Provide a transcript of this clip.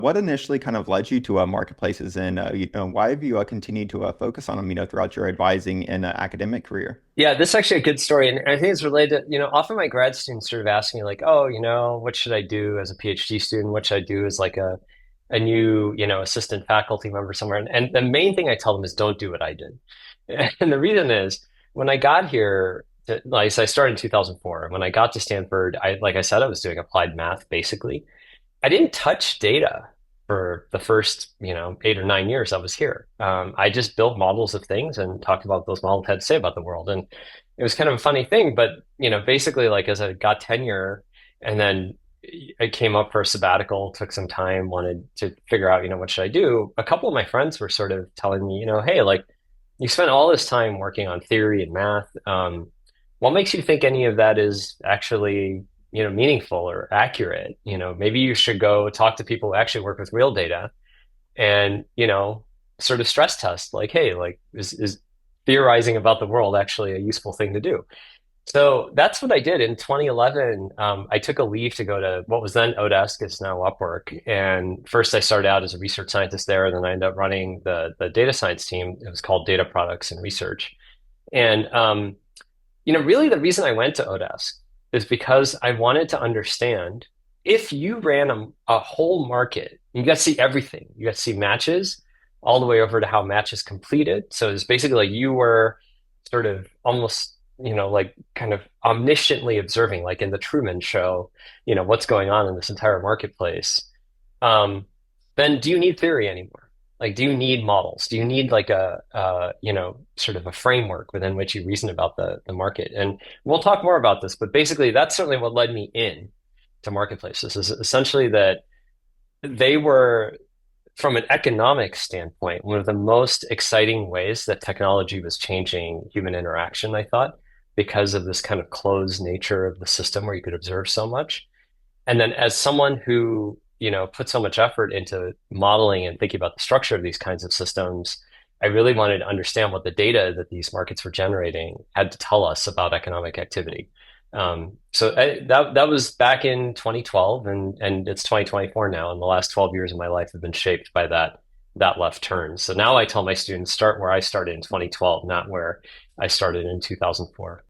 What initially kind of led you to marketplaces, and why have you continued to focus on them, throughout your advising and academic career? Yeah, this is actually a good story. And I think it's related, often my grad students sort of ask me like, oh, what should I do as a PhD student? What should I do as like a new, assistant faculty member somewhere? And the main thing I tell them is don't do what I did. And the reason is when I got here, like so I started in 2004. When I got to Stanford, like I said, I was doing applied math basically. I didn't touch data for the first, 8 or 9 years I was here. I just built models of things and talked about what those models had to say about the world. And it was kind of a funny thing, but basically like as I got tenure and then I came up for a sabbatical, took some time, wanted to figure out, what should I do? A couple of my friends were sort of telling me, hey, like you spent all this time working on theory and math. What makes you think any of that is actually meaningful or accurate? Maybe you should go talk to people who actually work with real data and, sort of stress test like, hey, like is theorizing about the world actually a useful thing to do? So that's what I did in 2011. I took a leave to go to what was then Odesk, it's now Upwork. And first I started out as a research scientist there, and then I ended up running the data science team. It was called Data Products and Research. And really the reason I went to Odesk is because I wanted to understand if you ran a whole market, you got to see everything. You got to see matches all the way over to how matches completed. So it's basically like you were sort of almost, like kind of omnisciently observing, like in the Truman Show, what's going on in this entire marketplace. Um, then do you need theory anymore? Like, do you need models? Do you need like sort of a framework within which you reason about the market? And we'll talk more about this, but basically, that's certainly what led me in to marketplaces. Is essentially that they were, from an economic standpoint, one of the most exciting ways that technology was changing human interaction, I thought, because of this kind of closed nature of the system where you could observe so much. And then as someone who, put so much effort into modeling and thinking about the structure of these kinds of systems, I really wanted to understand what the data that these markets were generating had to tell us about economic activity. That was back in 2012, and it's 2024 now, and the last 12 years of my life have been shaped by that left turn. So now I tell my students start where I started in 2012, not where I started in 2004.